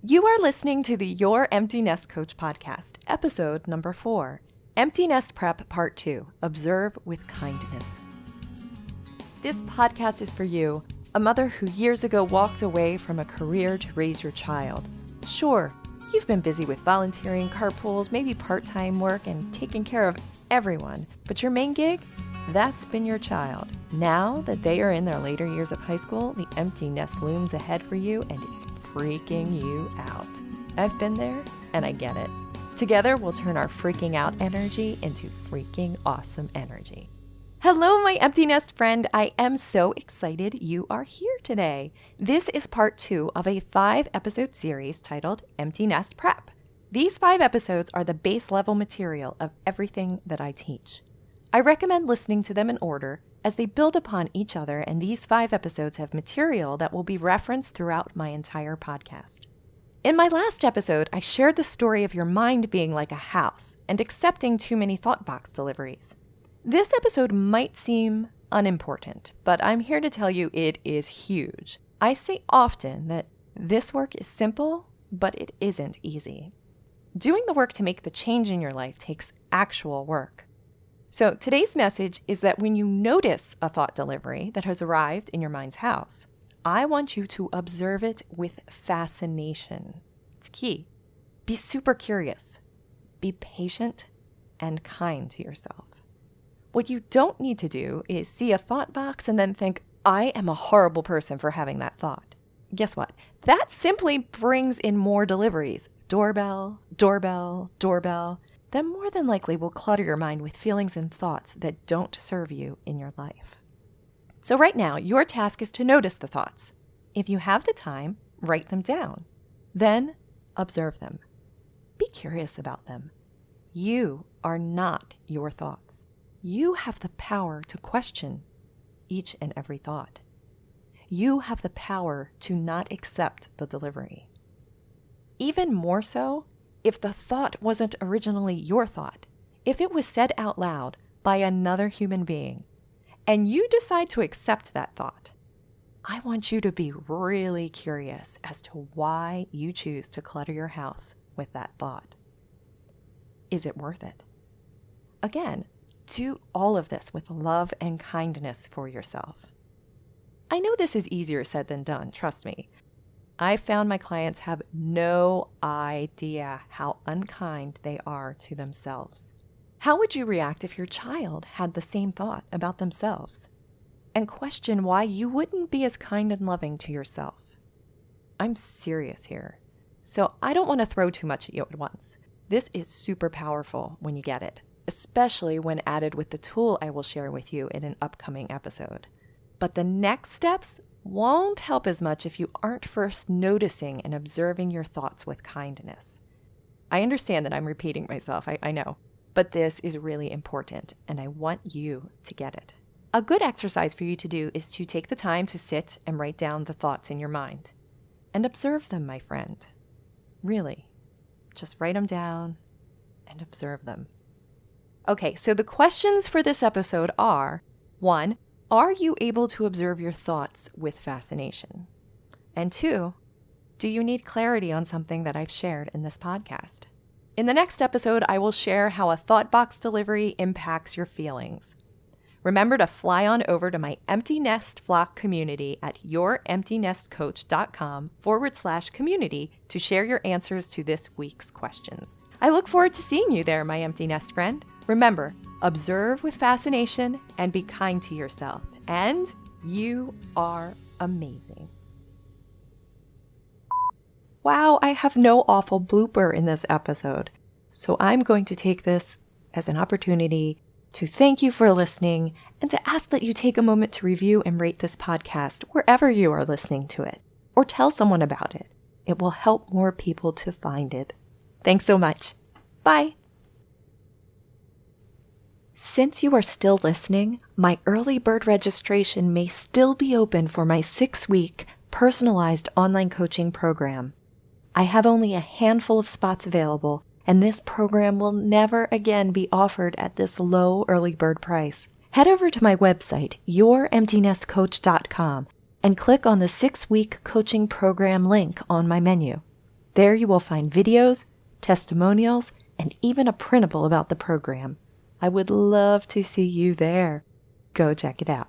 You are listening to the Your Empty Nest Coach podcast, episode number 4, Empty Nest Prep Part 2, Observe with Kindness. This podcast is for you, a mother who years ago walked away from a career to raise your child. Sure, you've been busy with volunteering, carpools, maybe part-time work, and taking care of everyone, but your main gig? That's been your child. Now that they are in their later years of high school, the empty nest looms ahead for you, and it's freaking you out. I've been there, and I get it. Together, we'll turn our freaking out energy into freaking awesome energy. Hello, my empty nest friend. I am so excited you are here today. This is part 2 of a 5-episode series titled Empty Nest Prep. These 5 episodes are the base level material of everything that I teach. I recommend listening to them in order as they build upon each other, and these 5 episodes have material that will be referenced throughout my entire podcast. In my last episode, I shared the story of your mind being like a house and accepting too many thought box deliveries. This episode might seem unimportant, but I'm here to tell you it is huge. I say often that this work is simple, but it isn't easy. Doing the work to make the change in your life takes actual work. So today's message is that when you notice a thought delivery that has arrived in your mind's house, I want you to observe it with fascination. It's key. Be super curious. Be patient and kind to yourself. What you don't need to do is see a thought box and then think, I am a horrible person for having that thought. Guess what? That simply brings in more deliveries. Doorbell, doorbell, doorbell. Then more than likely will clutter your mind with feelings and thoughts that don't serve you in your life. So right now, your task is to notice the thoughts. If you have the time, write them down. Then observe them. Be curious about them. You are not your thoughts. You have the power to question each and every thought. You have the power to not accept the delivery. Even more so, if the thought wasn't originally your thought, if it was said out loud by another human being, and you decide to accept that thought, I want you to be really curious as to why you choose to clutter your house with that thought. Is it worth it? Again, do all of this with love and kindness for yourself. I know this is easier said than done, trust me. I found my clients have no idea how unkind they are to themselves. How would you react if your child had the same thought about themselves? And question why you wouldn't be as kind and loving to yourself. I'm serious here. So I don't want to throw too much at you at once. This is super powerful when you get it, especially when added with the tool I will share with you in an upcoming episode. But the next steps won't help as much if you aren't first noticing and observing your thoughts with kindness. I understand that I'm repeating myself, I know, but this is really important, and I want you to get it. A good exercise for you to do is to take the time to sit and write down the thoughts in your mind and observe them, my friend. Really, just write them down and observe them. Okay, so the questions for this episode are, 1, are you able to observe your thoughts with fascination? And 2, do you need clarity on something that I've shared in this podcast? In the next episode, I will share how a thought box delivery impacts your feelings. Remember to fly on over to my Empty Nest Flock community at youremptynestcoach.com/community to share your answers to this week's questions. I look forward to seeing you there, my empty nest friend. Remember, observe with fascination and be kind to yourself. And you are amazing. Wow, I have no awful blooper in this episode. So I'm going to take this as an opportunity to thank you for listening and to ask that you take a moment to review and rate this podcast wherever you are listening to it, or tell someone about it. It will help more people to find it. Thanks so much. Bye. Since you are still listening, my early bird registration may still be open for my 6-week personalized online coaching program. I have only a handful of spots available, and this program will never again be offered at this low early bird price. Head over to my website, youremptynestcoach.com, and click on the 6-week coaching program link on my menu. There you will find videos, testimonials, and even a printable about the program. I would love to see you there. Go check it out.